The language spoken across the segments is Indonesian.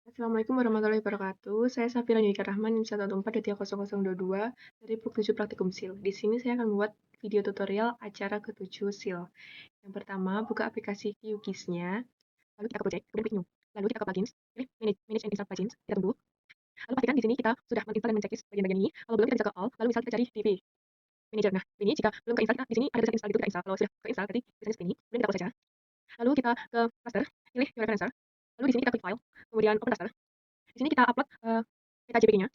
Assalamualaikum warahmatullahi wabarakatuh. Saya Safira Yunita Rahman, NIM 144.0022 dari Book 7 Praktikum SIL. Di sini saya akan membuat video tutorial acara ke-7 SIL. Yang pertama, buka aplikasi QGIS-nya, lalu kita ke project, kemudian klik new. Lalu kita ke plugins, pilih manage and install plugins, kita tunggu. Lalu pastikan di sini kita sudah menginstal dan mencekis bagian-bagian ini. Kalau belum, kita bisa ke all, lalu misal kita cari DB Manager. Nah, ini jika belum keinstall, kita di sini ada tulisan install gitu, kita install. Kalau sudah keinstall, ketik tulisannya seperti ini, kemudian kita close saja. Lalu kita ke raster, pilih your referencer. Lalu di sini kita klik file, kemudian open raster. Di sini kita upload peta JPG-nya.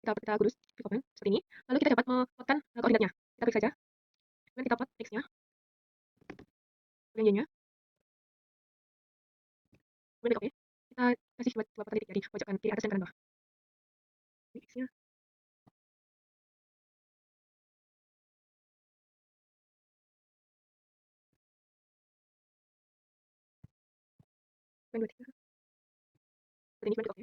Kita gurus klik open seperti ini. Lalu kita dapat menguploadkan koordinatnya. Kita klik saja. Kemudian kita upload X-nya, kemudian Y-nya, kemudian klik OK. Kita kasih buat beberapa titik ya di pojok kiri atas dan kanan bawah. Ini X-nya, kemudian 2, 3. Seperti ini, kemudian klik OK.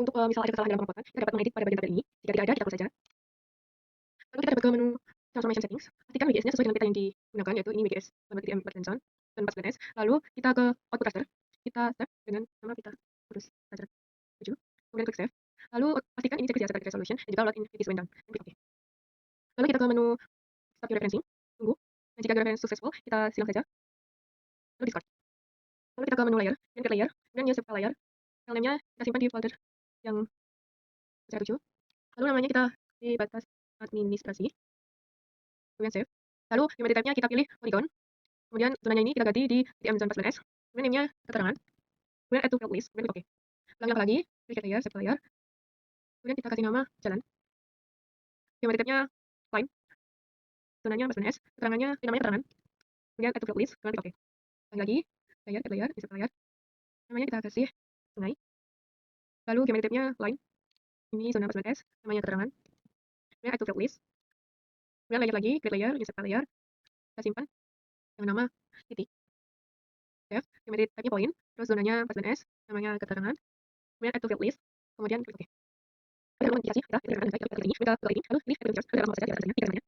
Untuk misal ada kesalahan dalam penguploadan, kita dapat mengedit pada bagian tabel ini. Jika tidak ada, kita close saja. Lalu kita dapat ke menu transformation settings. Pastikan WGS-nya sesuai dengan peta yang digunakan, yaitu ini WGS 19 Bertenson dan 14S. Lalu kita ke output raster. Kita save dengan nama kita terus raster 7. Kemudian klik save. Lalu pastikan ini cek di resolution dan juga load in WGS window. Dan klik OK. Lalu kita ke menu start your referencing. Tunggu. Dan jika reference successful, kita silang saja. Lalu discard. Lalu kita ke menu layer, dan ke layer, dan new save file layer. File name-nya kita simpan di folder yang acara 7. Lalu namanya kita di batas administrasi. Kemudian save. Lalu geometry type-nya kita pilih polygon. Kemudian zonanya ini kita ganti di DTM zone 14S. Kemudian name-nya keterangan. Kemudian add to field list. Kemudian klik OK. Ulangi lagi, create layer, save layer. Kemudian kita kasih nama jalan. Geometry type-nya line. Zonanya 14S. Keterangannya, namanya keterangan. Kemudian add to field list. Kemudian klik OK. Ulangi lagi, layer, add layer, save layer. Namanya kita kasih sungai. Lalu geometry type-nya line. Ini zona 14S. Namanya keterangan. Kemudian add to field list. Kemudian layer lagi, create layer, insert layer. Kita simpan yang nama titik. Save, geometry type-nya point. Terus zonanya 14S. Namanya keterangan. Kemudian add to field list. Kemudian klik OK. Kita ini, kita ini, kita ini, lalu ini ada saja di atasnya, di kanan.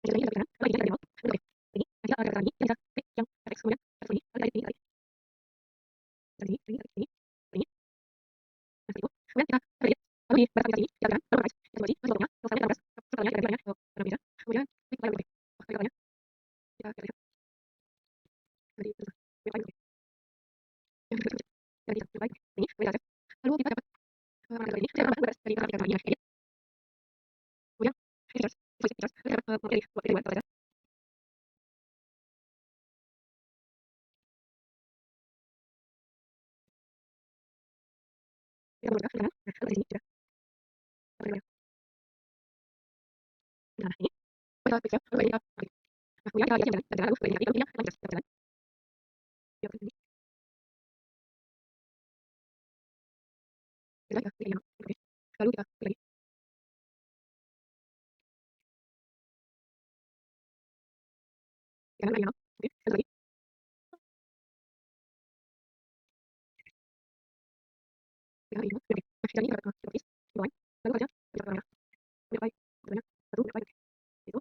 Ini kita kanan, kalau ini ada di bawah, ini nanti ada lagi, kita klik yang teks kemudian teks ini, lalu ini, ini, nah itu, kemudian kita edit, lalu di batas ini, kita kanan, lalu kita kembali, lalu bawahnya, selesai kita setelahnya kita ke meja, kemudian klik file OK, klik filenya, kita lihat, jadi klik file OK, jadi kita klik ini, kemudian save, lalu kita dapat ini, saya tambah batas dari kita ini, edit, kemudian features, kita dapat memilih buat saja. Kita buka kanan, nah lalu di sini sudah, nah ini, kita klik save, lalu ini kita klik. Nah, kemudian kita lihat yang jalan, lalu ini lalu kita lanjut jalan. Ya, ini. Kita klik yang oke. Lalu kita klik lagi. Kanan lagi yang oke. Satu lagi. Kita lagi oke. Nah, kita ini dapat notis di bawah. Lalu kerja kita kerja. Udah baik. Banyak. Satu udah baik. Itu.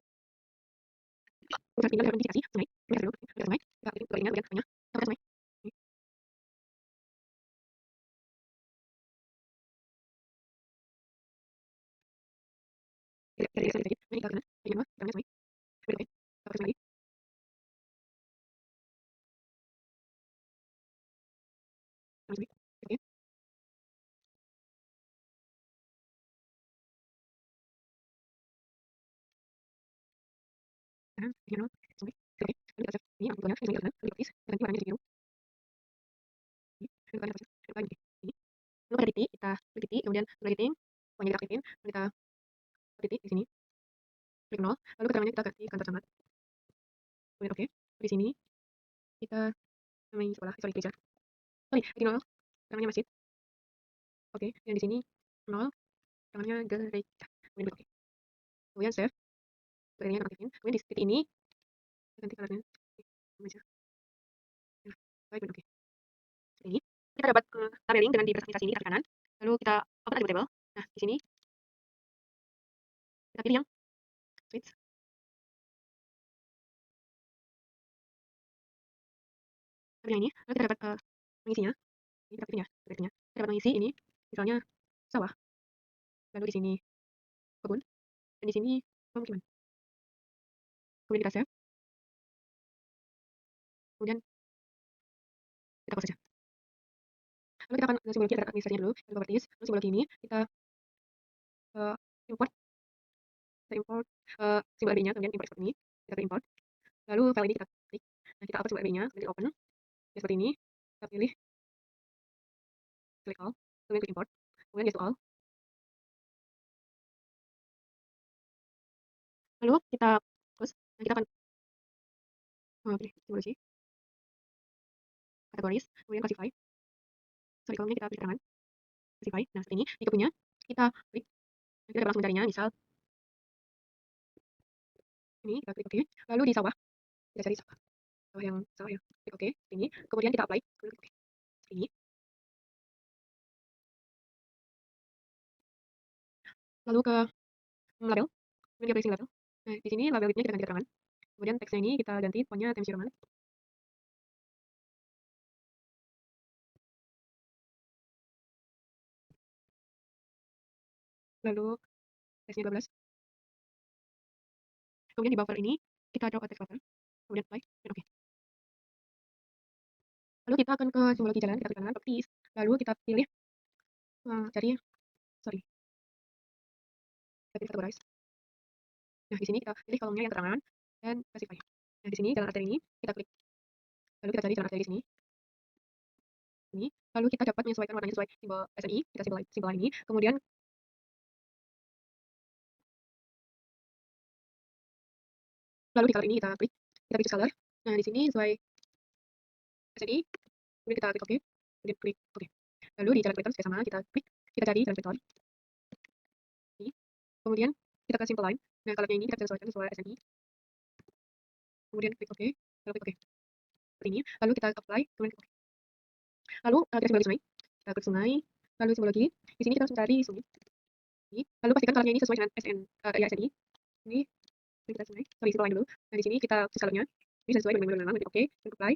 Terus tinggal indikasi sungai. Ini dulu. Ada sungai. Kita klik bagian tengahnya. Kita sungai. Ini. Kita lagi. Ini kita kanan. Bagian bawah. Kita sungai. Oke. Kita terus lagi. Sungai. Oke. kanan, kiri 0, sampai oke. Lalu kita save ini amplitudonya, ini sebenarnya kanan, lebih praktis, kita ganti warnanya jadi biru. Ini, lalu kita pasang, lalu ini. Lalu pada titik, kita klik titik, kemudian setelah titik, warnanya kita aktifin, lalu kita klik titik di sini, klik 0, lalu keterangannya kita ganti kantor camat, kemudian oke. Di sini kita namai sekolah, sorry gereja, sorry di 0, keterangannya masjid, oke. Dan di sini 0, keterangannya gereja, kemudian klik oke. Kemudian save, keterangannya kita aktifin, kemudian di titik ini kita ganti colornya, sama aja. Nah, baik, oke. Ini kita dapat labeling dengan dipersonalisasi ini kaki kanan, lalu kita open attribute table. Nah, di sini kita pilih yang switch. Pilih yang ini, lalu kita dapat mengisinya. Ini kita pilih ya, kita dapat mengisi ini, misalnya sawah. Lalu di sini kebun, dan di sini pemukiman. Kemudian kita save, kemudian kita close saja. Lalu kita akan simbologi ada administrasinya dulu, kita properties, lalu simbologi ini kita import, simbol AB-nya, kemudian import seperti ini, kita klik import. Lalu file ini kita klik, nah kita upload simbol AB-nya, kemudian open, ya seperti ini, kita pilih select all, kemudian klik import, kemudian yes to all. Lalu kita close, nah kita akan pilih simbologi, kategoris, kemudian classify, sorry kolomnya kita pilih keterangan, classify, nah seperti ini, di kebunnya kita klik, nanti kita langsung mencarinya, misal ini kita klik oke, lalu di sawah kita cari sawah yang klik oke, ini, kemudian kita apply, kemudian klik oke, seperti ini. Lalu ke label, kemudian kita isi label. Nah di sini labelnya kita ganti keterangan, kemudian teksnya ini kita ganti fontnya Times New Roman. Lalu teksnya 12. Kemudian di buffer ini kita drop text buffer, kemudian apply, dan oke. Lalu kita akan ke simbologi jalan, kita klik kanan, properties, lalu kita pilih cari, sorry, kita pilih categorize. Nah di sini kita pilih kolomnya yang keterangan dan classify. Nah di sini jalan arteri ini kita klik, lalu kita cari jalan arteri di sini. Ini, lalu kita dapat menyesuaikan warnanya sesuai simbol SNI, kita simbol ini, kemudian lalu di color ini kita klik, kita pilih color. Nah di sini sesuai SNI, kemudian kita klik oke, kemudian klik oke. Lalu di jalan vektor juga sama, kita klik, kita cari jalan vektor. Ini, kemudian kita ke simple line. Nah colornya ini kita bisa sesuaikan sesuai SNI. Kemudian klik oke, lalu klik oke. Seperti ini, lalu kita apply, kemudian klik oke. Lalu kita simbologi sungai, kita klik sungai, lalu simbologi. Di sini kita harus mencari sungai. Ini, lalu pastikan colornya ini sesuai dengan SNI. Ini kita sungai, sorry simple line dulu. Nah di sini kita choose colornya, ini sesuai dengan memang, klik oke, dan apply.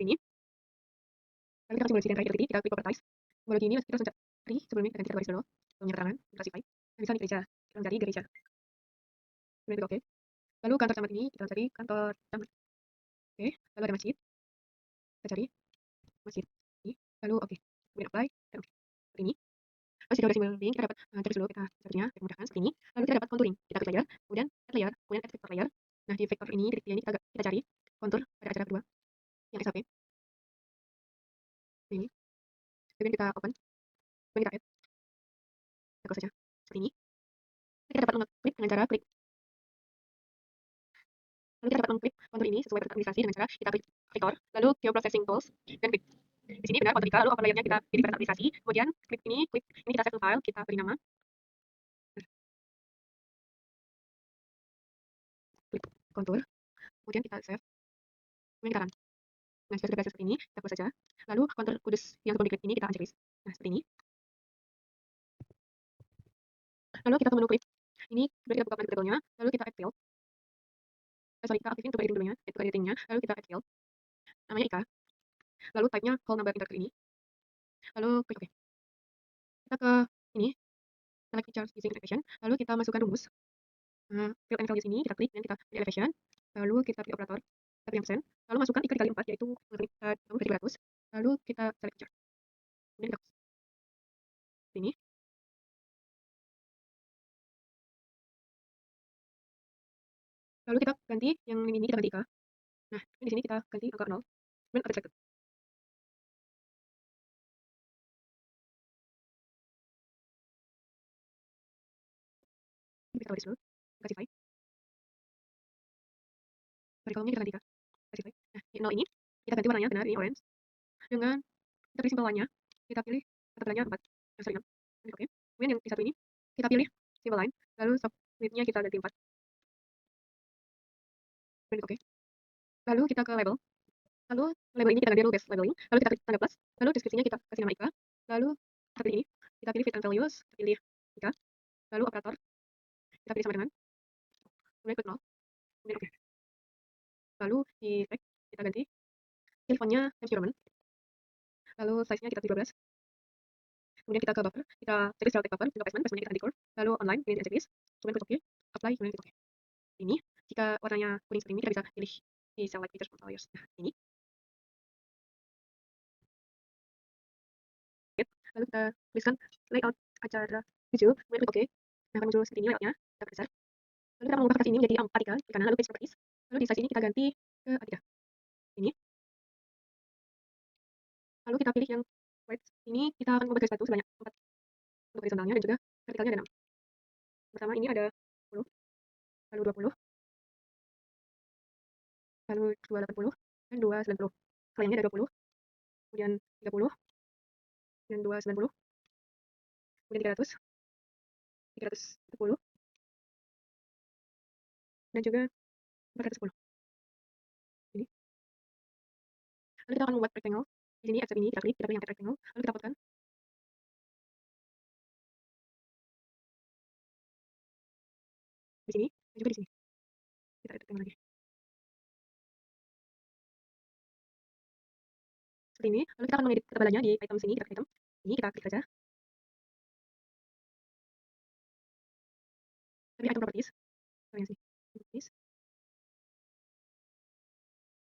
Ini. Lalu kita simbologi dan terakhir titik, kita klik properties. Simbologi ini kita harus mencari sebelumnya kita ganti kategoris dulu, kolomnya keterangan, classify. Nah misalnya gereja, kita mencari gereja. Kemudian klik oke. Lalu kantor camat ini kita cari kantor camat. Oke, lalu ada masjid. Kita cari masjid. Ini, lalu oke. Kemudian apply dan oke. Seperti ini. Lalu jika udah simbol link, kita dapat terus dulu kita sepertinya memudahkan seperti ini. Lalu kita dapat contouring. Kita klik layer, kemudian add layer, kemudian add vector layer. Nah di vektor ini, titik ini kita cari kontur pada acara kedua yang SAP. Ini. Kemudian kita open. Kemudian kita add. Kita close saja. Seperti ini. Kita dapat mengklik dengan cara klik. Lalu kita dapat mengklik kontur ini sesuai perintah administrasi dengan cara kita klik vektor, lalu geoprocessing tools, dan klik. Di sini benar kontur kita, lalu open layernya kita pilih perintah administrasi, kemudian klik ini kita save file, kita beri nama. Klik kontur, kemudian kita save, kemudian kita run. Nah, jika sudah berhasil seperti ini, kita close saja. Lalu kontur kudus yang sebelum diklik ini kita unchecklist. Nah, seperti ini. Lalu kita ke menu klik. Ini sudah kita buka tabelnya, lalu kita add field. Sorry, kita aktifin untuk editing dulunya, itu editingnya, lalu kita add field. Namanya Ika. Lalu type-nya whole number enter ini. Lalu klik OK. Kita ke ini, select features using elevation, lalu kita masukkan rumus. Field and values ini kita klik dan kita pilih elevation, lalu kita pilih operator, kita pilih persen, lalu masukkan 3 kali 4 yaitu 200, lalu kita select feature. Kemudian kita ini. Lalu kita ganti yang ini kita ganti ika. Nah, di sini kita ganti angka 0 dan update selected. Ini kita tulis dulu, kasih dari kolomnya kita ganti ika, kasih. Nah, 0 ini kita ganti warnanya benar ini orange dengan kita pilih simbol line-nya, kita pilih kata belanya 4, sorry 6, klik oke. Kemudian yang di satu ini kita pilih simbol line, lalu submit-nya kita ganti 4, klik oke. Lalu kita ke label, lalu label ini kita ganti rule based labeling, lalu kita klik tanda plus, lalu deskripsinya kita kasih nama ika, lalu kita pilih ini, kita pilih fit and values, kita pilih ika, lalu operator kita pilih sama dengan, kemudian klik 0, kemudian oke. Lalu di tag kita ganti, pilih fontnya Times New Roman, lalu size-nya kita 17, kemudian kita ke buffer, kita checklist style text buffer, juga placement kita ganti curve, lalu online pilih checklist, kemudian klik OK, apply, kemudian klik OK. Ini jika warnanya kuning seperti ini kita bisa pilih di cell like features from layers. Nah, ini lalu kita tuliskan layout acara video, kemudian klik OK. Nah, akan muncul seperti ini layoutnya, kita geser. Lalu kita mengubah kertas ini menjadi A3 di kanan, lalu page properties. Lalu di size ini kita ganti ke A3. Ini. Lalu kita pilih yang white. Ini kita akan mengubah garis batu sebanyak 4 untuk horizontalnya dan juga vertikalnya ada 6. Pertama ini ada 10, lalu 20, lalu 280 dan 290. Kelengnya ada 20, kemudian 30 dan 290, kemudian 300, 310 dan juga 410. Ini. Lalu kita akan membuat rectangle. Di sini accept ini kita klik, kita pilih yang rectangle, lalu kita potkan. Di sini dan juga di sini. Kita rectangle lagi. Seperti ini. Lalu kita akan mengedit ketebalannya di item sini, kita klik item. Ini kita klik saja. Tapi item properties. Kalian sini. Properties.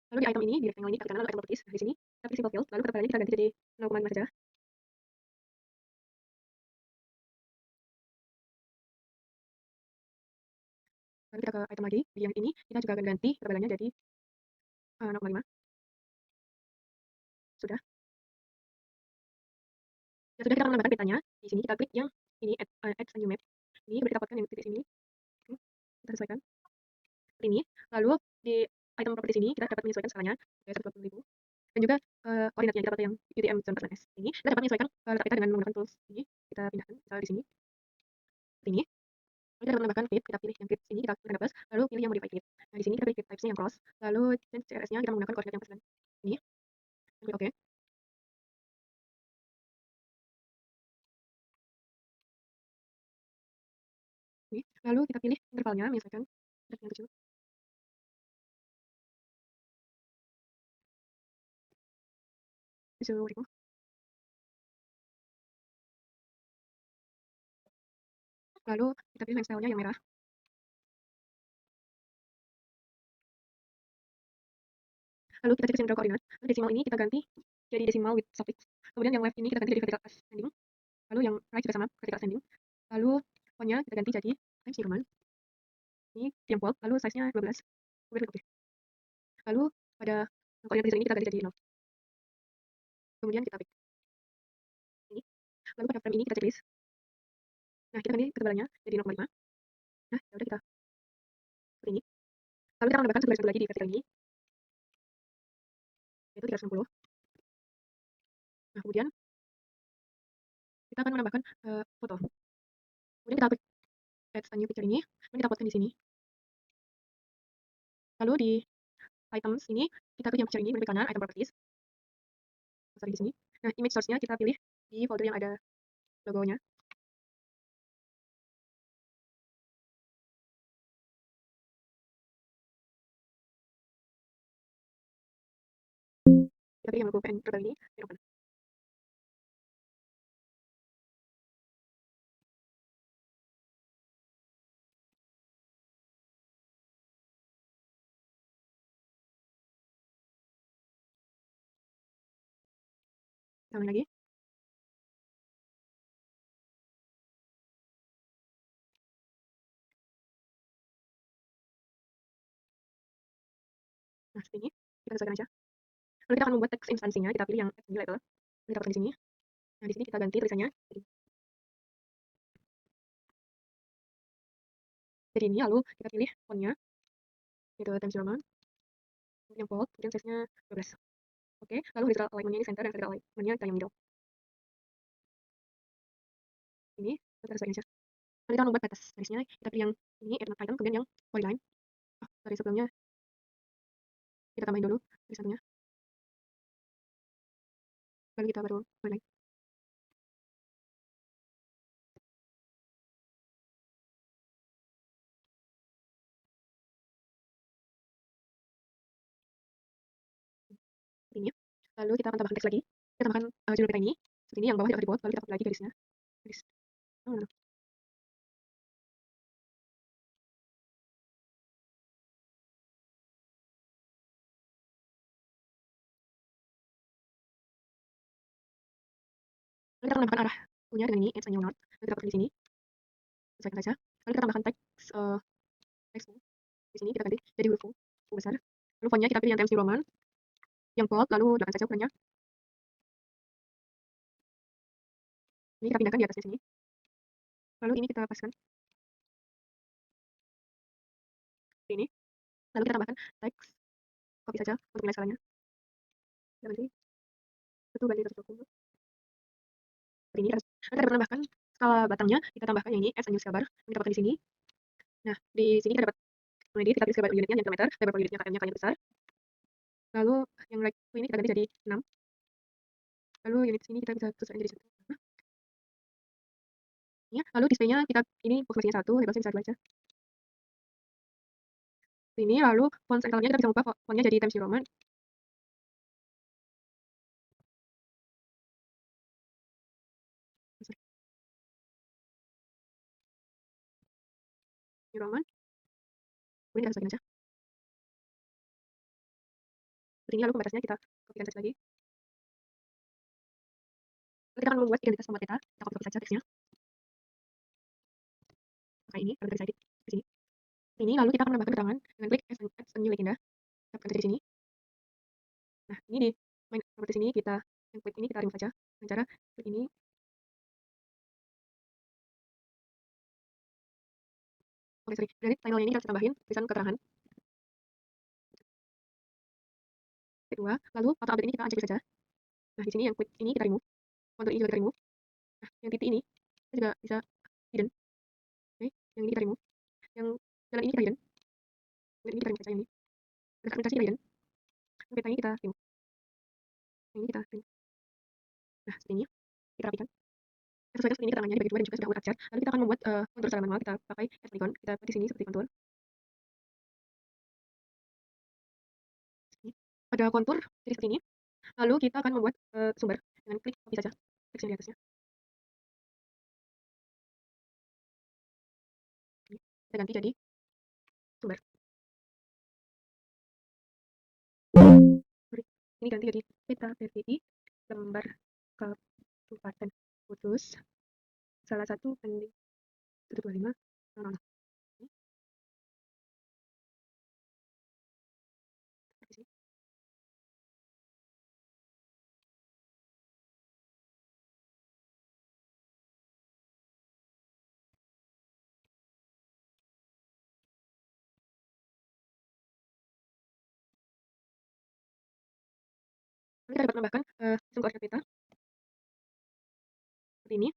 Lalu di item ini, di rectangle ini kita klik kanan, lalu item properties. Nah, di sini kita pilih simple field, lalu ketebalannya kita ganti jadi 0,5 saja. Lalu kita ke item lagi, di yang ini kita juga akan ganti ketebalannya jadi 0,5. Sudah. Ya sudah, kita akan menambahkan petanya. Di sini kita klik yang ini add a new map. Ini kemudian kita dapatkan yang titik sini. Kita sesuaikan. Seperti ini. Lalu di item properties ini kita dapat menyesuaikan skalanya dari 120.000. Dan juga koordinatnya kita dapat yang UTM 14S. Ini kita dapat menyesuaikan letak peta dengan menggunakan tools ini. Kita pindahkan misalnya di sini. Seperti ini. Lalu kita dapat menambahkan clip, kita pilih yang clip sini, kita klik plus, lalu pilih yang modify clip. Nah, di sini kita pilih clip types-nya yang cross, lalu change CSS-nya kita menggunakan koordinat yang plus. Ini. Klik OK. Ini. Lalu kita pilih intervalnya, menyesuaikan yang kecil. Visual recall. Lalu kita pilih line style-nya yang merah. Lalu kita cek central koordinat. Lalu desimal ini kita ganti jadi desimal with suffix. Kemudian yang left ini kita ganti jadi vertical ascending. Lalu yang right juga sama, vertical ascending. Lalu fontnya kita ganti jadi Times New Roman. Ini yang bold, lalu size-nya 12. Kemudian oke. Lalu pada koordinat ini kita ganti jadi 0. Kemudian kita pick. Ini. Lalu pada frame ini kita checklist. Nah, kita ganti ketebalannya jadi 0,5. Nah, ya udah kita seperti ini. Lalu kita akan menambahkan satu garis lagi di vertikal ini, yaitu 360. Nah, kemudian kita akan menambahkan foto. Kemudian kita klik add a new picture ini, kemudian kita potkan di sini. Lalu di items ini kita klik yang picture ini, kemudian kanan item properties. Sorry di sini. Nah, image source-nya kita pilih di folder yang ada logonya. Kita pilih yang logo PN Total ini, dan open. Kita ulangi lagi. kita sesuaikan aja. Lalu kita akan membuat teks instansinya, kita pilih yang add new label. Lalu kita pasang di sini. Nah, di sini kita ganti tulisannya jadi ini, lalu kita pilih fontnya, itu Times New Roman, kemudian bold, kemudian size-nya 12. Oke, lalu horizontal alignment-nya ini center dan vertical alignment-nya kita yang middle. Ini kita sesuaikan aja. Lalu kita membuat batas garisnya, kita pilih yang ini add item, kemudian yang polyline. Dari sebelumnya kita tambahin dulu dari satunya, lalu kita baru polyline. Ini. Lalu kita akan tambahkan teks lagi. Kita tambahkan judul kita ini. Seperti ini yang bawah tidak di bold, lalu kita copy lagi garisnya. Garis. Oh, no. Lalu kita akan menambahkan arah punya dengan ini, add a new node. Lalu kita pakai di sini, sesuaikan saja. Lalu kita tambahkan teks teks di sini kita ganti jadi huruf U besar. Lalu fontnya kita pilih yang Times New Roman, yang bold, lalu 8 saja ukurannya. Ini kita pindahkan di atasnya sini. Lalu ini kita paskan ini. Lalu kita tambahkan teks, copy saja untuk nilai skalanya. Kita ganti 1:120. Seperti ini. Lalu kita dapat menambahkan skala batangnya, kita tambahkan yang ini, add a new scale bar. Kita pakai di sini. Nah, di sini kita dapat mengedit, kita pilih scale bar unitnya yang kilometer, lebar per unitnya km-nya kalian besar. Lalu yang right ini kita ganti jadi 6. Lalu unit sini kita bisa sesuaikan jadi 1. Nah, ya. Lalu display-nya kita ini box masinya 1, labelnya bisa 2 aja. Ini lalu font centralnya kita bisa ubah fontnya jadi Times New Roman. New Roman. Kemudian kita sesuaikan aja. Seperti ini, lalu pembatasnya kita kopikan saja lagi. Lalu kita akan membuat identitas tempat kita copy saja teksnya. Pakai ini, lalu kita bisa edit di sini. Ini lalu kita akan menambahkan keterangan dengan klik add a new legenda. Kita tekan saja di sini. Nah, ini di main seperti sini kita yang klik ini kita remove saja dengan cara klik ini. Oke, sorry. Dari title-nya ini kita tambahin tulisan keterangan. Kedua, lalu auto update ini kita uncheck saja. Nah, di sini yang klik ini kita remove. Kontur ini juga kita remove. Nah, yang titik ini kita juga bisa hidden. Oke, yang ini kita remove. Yang jalan ini kita hidden. Yang ini kita remove saja yang ini. Dan fragmentasi kita hidden. Yang peta ini kita remove. Yang ini kita remove. Nah, seperti ini. Kita rapikan. Kita sesuaikan seperti ini keterangannya dibagi dua dan juga sudah urat chart. Lalu kita akan membuat kontur secara manual. Kita pakai add polygon. Kita di sini seperti kontur. Ada kontur jadi seperti ini. Lalu kita akan membuat sumber dengan klik copy saja teks yang di atasnya. Kita ganti jadi sumber. Ini ganti jadi peta PVI lembar Kabupaten Kudus salah satu pending 125 00. Lalu kita dapat menambahkan sistem koordinat peta seperti ini.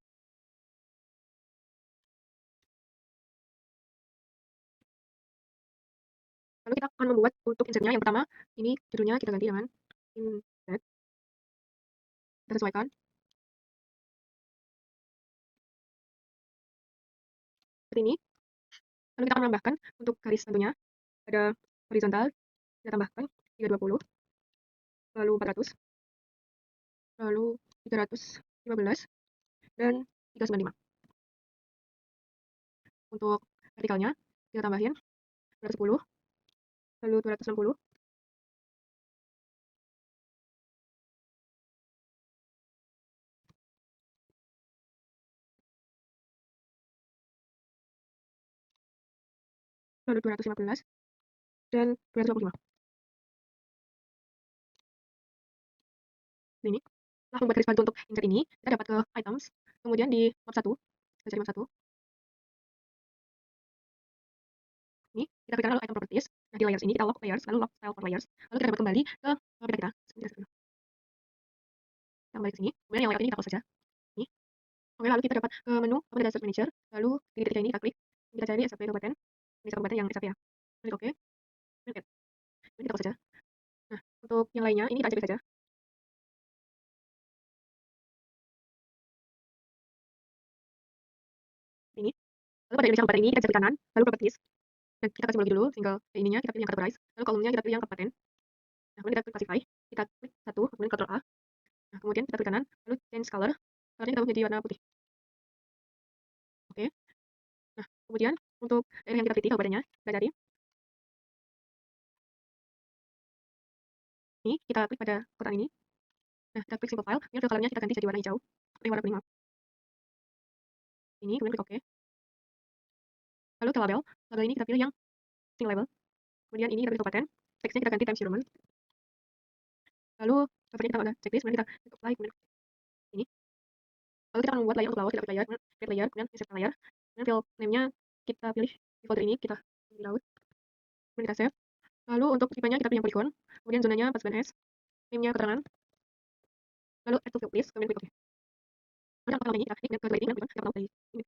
Lalu kita akan membuat untuk insertnya yang pertama ini judulnya kita ganti dengan insert. Kita sesuaikan. Seperti ini. Lalu kita akan menambahkan untuk garis tentunya ada horizontal kita tambahkan 320, lalu 400, lalu 315 dan 395. Untuk vertikalnya kita tambahin 210, lalu 260, lalu 215 dan 225. Ini, setelah membuat garis bantu untuk insert ini, kita dapat ke items, kemudian di map 1, kita cari map 1, ini, kita klik kanan lalu item properties, nah di layers ini kita lock layers, lalu lock style for layers, lalu kita dapat kembali ke peta kita. Kita kembali ke sini, kemudian yang layout ini kita close saja. Ini, oke, lalu kita dapat ke menu apa ada search manager, lalu di titik ini kita klik, kita cari SAP kabupaten, ini kabupaten yang SAP ya. Klik oke, klik add. Ini kita close saja. Nah, untuk yang lainnya ini kita cek saja. Ini, lalu pada Indonesia kabupaten ini kita cek kanan, lalu properties. Dan kita kasih lagi dulu, tinggal ininya kita pilih yang categorize, lalu kolomnya kita pilih yang kabupaten. Nah, kemudian kita klik classify, kita klik satu, kemudian Ctrl A. Nah, kemudian kita klik kanan, lalu change color, colornya kita ubah menjadi warna putih. Oke. Nah, kemudian untuk daerah yang kita pilih kabupatennya, kita cari. Ini kita klik pada kotak ini. Nah, kita klik simple file, ini colornya kita ganti jadi warna hijau, ini warna kuning. Ini kemudian klik OK. Lalu ke label, label ini kita pilih yang single label. Kemudian ini kita pilih kabupaten, teksnya kita ganti Times New Roman. Lalu covernya kita udah checklist, kemudian kita klik apply, kemudian ini. Lalu kita akan membuat layer untuk bawah, kita klik layer, create layer, kemudian insert layer. Kemudian file name-nya kita pilih di folder ini, kita pilih laut. Kemudian kita save. Lalu untuk tipenya kita pilih yang polygon. Kemudian zonanya 49S. Name-nya keterangan. Lalu add to field list, kemudian klik OK. Kemudian untuk ini kita klik ke rating, kita tahu tadi. Ini.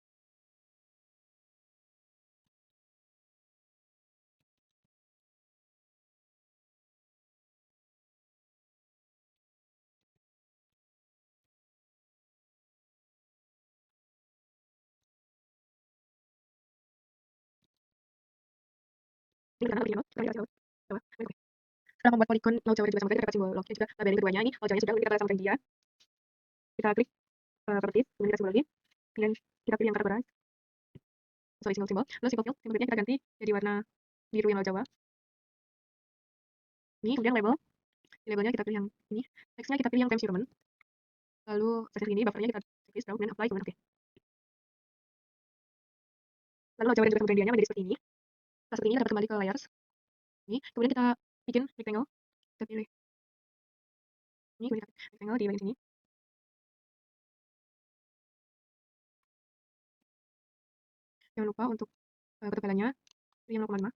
Ini kita pilih laut, kita pilih laut. Coba, kemudian OK. Setelah membuat polygon laut Jawa dan juga sampai kita dapat simbol lognya juga labeling keduanya ini. Laut Jawanya sudah, kemudian kita sampai dia. Kita klik properties, kemudian kita simbol lagi. Kemudian kita pilih yang categorize. Sorry, single symbol. Lalu single field, simbolnya kita ganti jadi warna biru yang laut Jawa. Ini kemudian label. Di labelnya kita pilih yang ini. Teksnya kita pilih yang Times New Roman. Lalu seperti ini, buffernya kita checklist down, kemudian apply, kemudian OK. Lalu laut Jawa dan juga kemudian dianya menjadi seperti ini. Setelah seperti ini kita dapat kembali ke layers. Ini, kemudian kita bikin rectangle. Kita pilih ini, kemudian kita rectangle di bagian sini. Jangan lupa untuk ketebalannya pilih yang 0,5.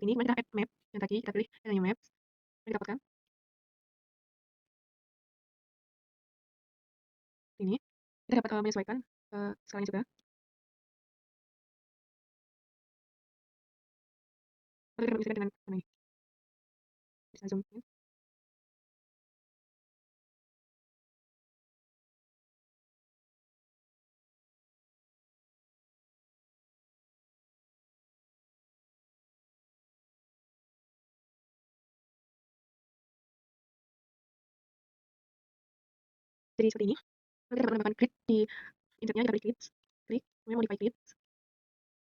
Ini kemudian kita add map yang tadi kita pilih add new maps. Kemudian kita dapatkan ini. Kita dapat menyesuaikan skalanya juga. Lalu kita menyesuaikan dengan ini. Bisa zoom in. Jadi seperti ini. Lalu kita dapat menambahkan grid di insertnya, kita pilih grids, klik, kemudian modify grids.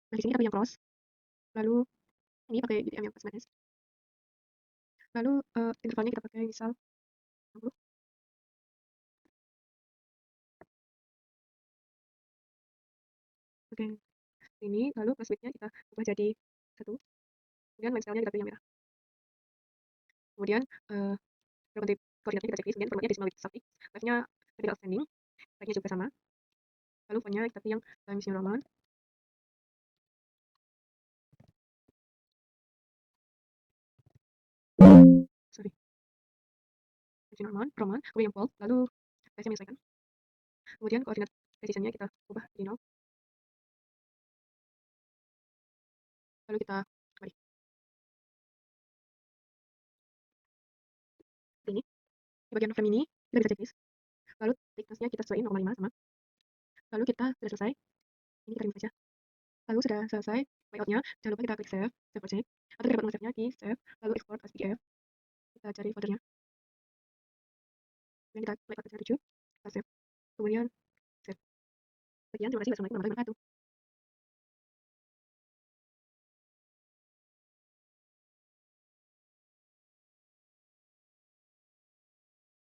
Nah, di sini kita pilih yang cross. Lalu ini pakai UTM yang 49S. Lalu intervalnya kita pakai misal 60. Oke, ini lalu plus width-nya kita ubah jadi 1. Kemudian line style-nya kita pilih yang merah. Kemudian berganti koordinatnya kita checklist, kemudian formatnya decimal with suffix, left-nya vertical outstanding, right-nya juga sama. Lalu font-nya kita pilih yang Times New Roman. Sorry. Times New Roman, kemudian yang bold, lalu size-nya menyesuaikan. Kemudian koordinat precision-nya kita ubah jadi 0. Lalu kita kembali. Ini, di bagian frame ini, kita bisa checklist. Lalu thickness-nya kita sesuaiin 0,5 sama. Lalu kita sudah selesai. Ini kita remove saja. Lalu sudah selesai layout-nya. Jangan lupa kita klik save, save project. Atau kita dapat save-nya di save, lalu export as PDF. Kita cari foldernya. Kemudian kita klik aplikasi 7, kita save. Kemudian save. Sekian, terima kasih. Wassalamualaikum warahmatullahi wabarakatuh.